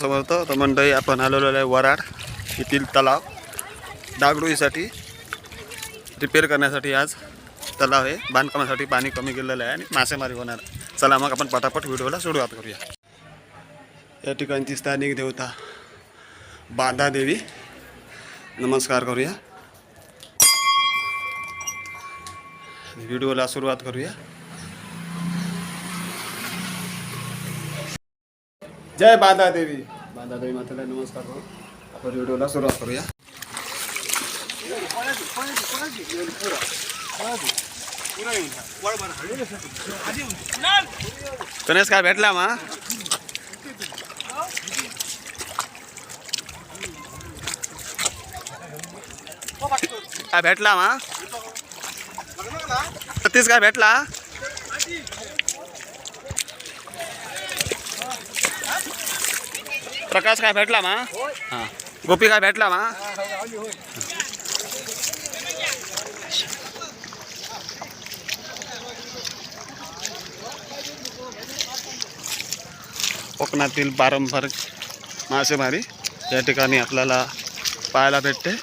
समजत तर मंडळी आपण आलेलो आहे वराड येथील तलाव डागडुळीसाठी रिपेअर करण्यासाठी. आज तलाव आहे बांधकामासाठी पाणी कमी गेलेलं आहे आणि मासेमारी होणार. चला मग आपण पटापट व्हिडिओला सुरुवात करूया. या ठिकाणची स्थानिक देवता बाधा देवी, नमस्कार करूया. व्हिडिओला सुरुवात करूया. जय बाधा देवी. बाधा देवी मातेला नमस्कार करू. आपण व्हिडिओला सुरुवात करूया. गणेश काय भेटला मा? काय भेटला मा? सतीश काय भेटला? प्रकाश काय भेटला मा? हां. गोपी काय भेटला मा? कोकणातील पारंपरिक मासेमारी या ठिकाणी आपल्याला पाहायला भेटते.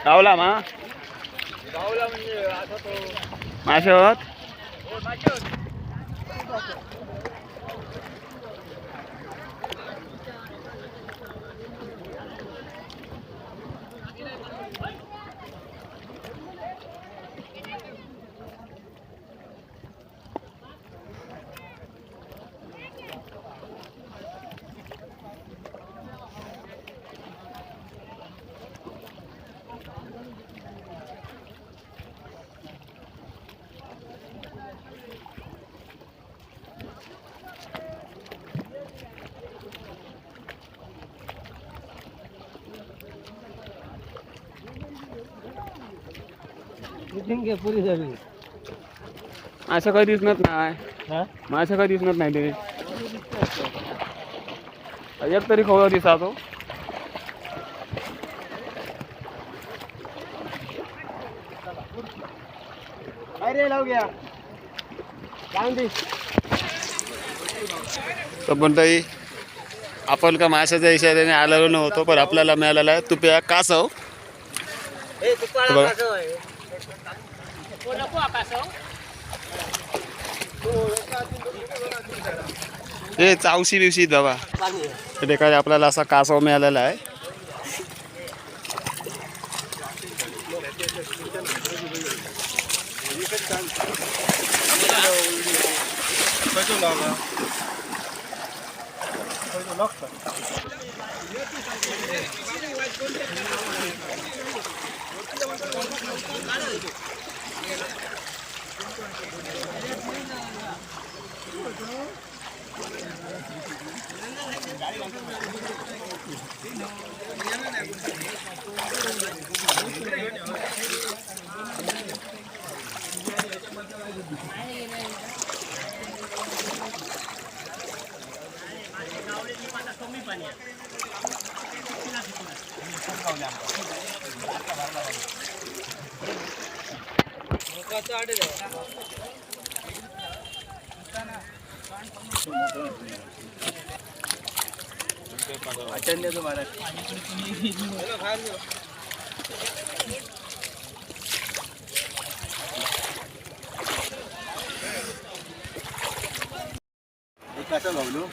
गावला मा? गावला म्हणजे आता तो मासे होत. पुरी झाली. असं काही दिसणार नाही. मासे काही दिसणार नाही. ते एक तरी खवळा दिसा तो. अरे लाव गया मंडळी आपण का माशाच्या इशाऱ्याने आलेलो नव्हतो, पण आपल्याला मिळालेला आहे तुप्या कासव. हे चावशी बिवशी दवा ठिकाणी आपल्याला असा कासव मिळालेला आहे. कसं लावलो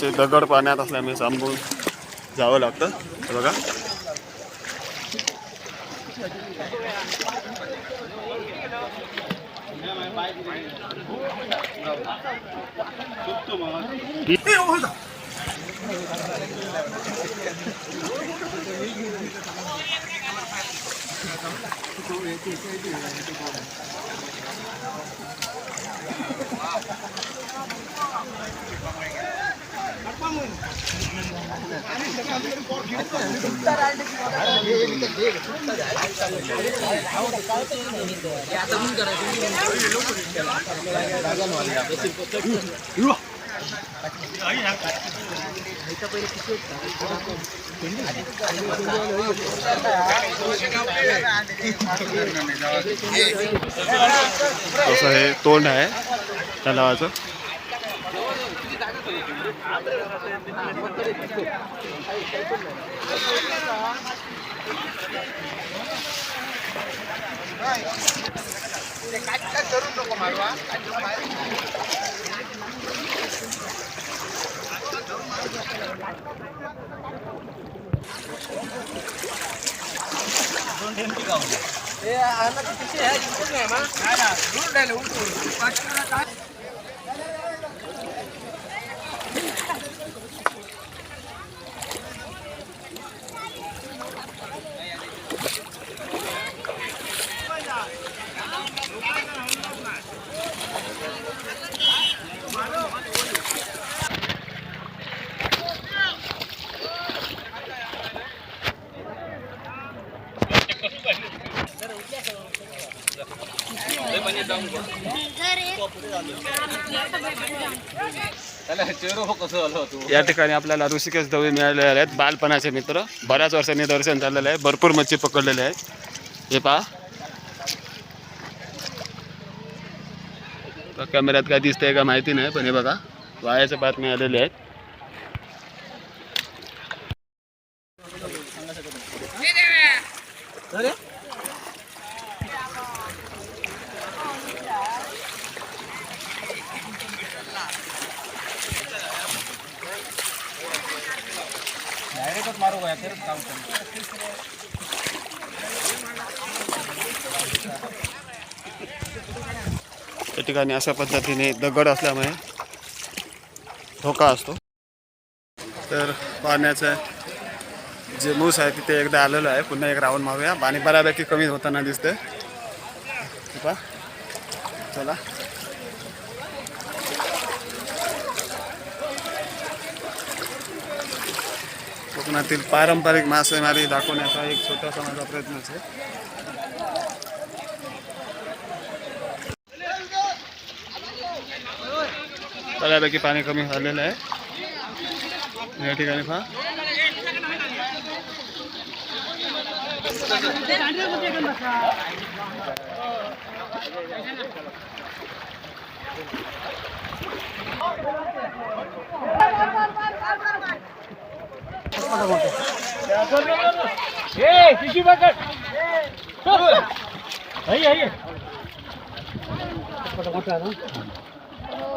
असे दगड पाण्यात असल्यामुळे सांभाळून जावं लागतं. हे बघा तसं हे तोंड आहे तलावाचं. या ठिकाणी आपल्याला ऋषिकेश दवे मिळालेले आहेत. बालपणाचे मित्र, बऱ्याच वर्षांनी दर्शन झालेलं आहे. भरपूर मच्छी पकडलेले आहेत. हे पहा कॅमेऱ्यात काय दिसतंय का माहिती नाही, पण हे बघा वायाच्या बात मिळालेले आहेत. या ठिकाणी अशा पद्धतीने दगड असल्यामुळे धोका असतो. तर पाण्याचं जे मूस आहे तिथे एकदा आलेलं आहे. पुन्हा एक राऊंड मारूया. पाणी बऱ्यापैकी कमी होताना दिसतंय. चला कोकणातील पारंपरिक मासेमारी दाखवण्याचा एक छोटासा माझा प्रयत्न आहे. बऱ्यापैकी पाणी कमी झालेलं आहे या ठिकाणी. पहा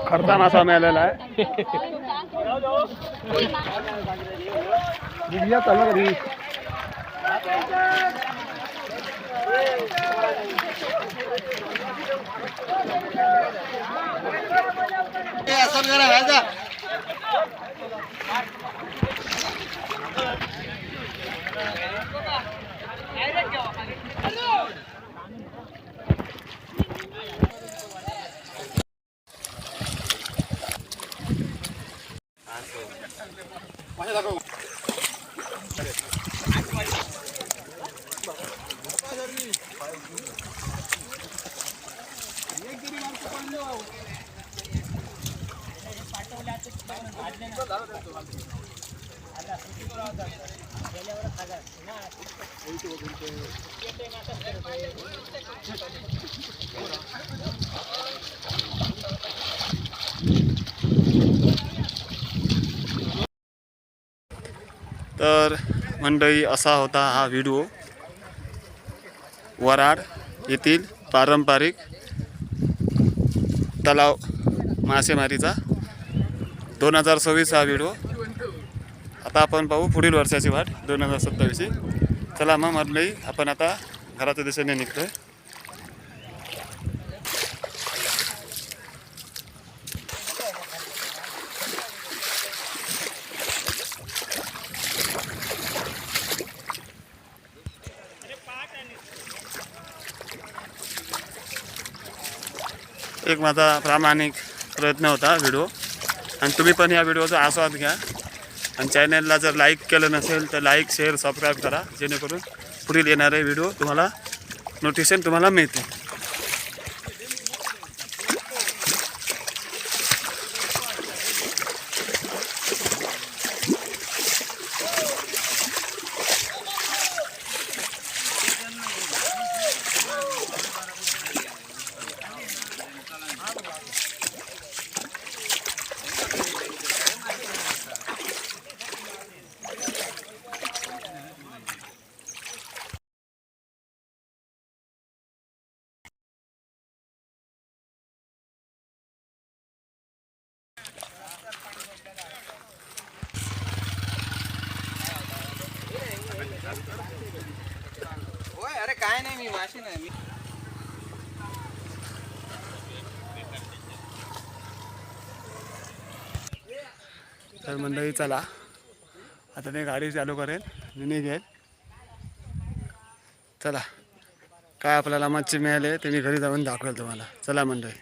खरता मासा मिळालेला आहे. तर मंडळी असा होता हा व्हिडिओ वराड येथील पारंपरिक तलाव मासेमारीचा. 2026 हा व्हिडिओ. आता आपण पाहू पुढील वर्षाची वाट 2027. चला मग मंडळी, आपण आता घराच्या दिशेने निघतोय. एक माझा प्रामाणिक प्रयत्न होता व्हिडिओ, आणि तुम्ही पण या व्हिडिओचा आस्वाद घ्या. आणि चॅनलला जर लाईक केलं नसेल तर लाईक, शेअर, सबस्क्राईब करा, जेणेकरून पुढील येणारे व्हिडिओ तुम्हाला नोटिफिकेशन तुम्हाला मिळते. होय, अरे काय नाही, मी माशी नाही मी. तर मंडळी चला, आता मी गाडी चालू करेन आणि निघेल. चला, काय आपल्याला मच्छी मिळाली ते मी घरी जाऊन दाखवेल तुम्हाला. चला मंडळी.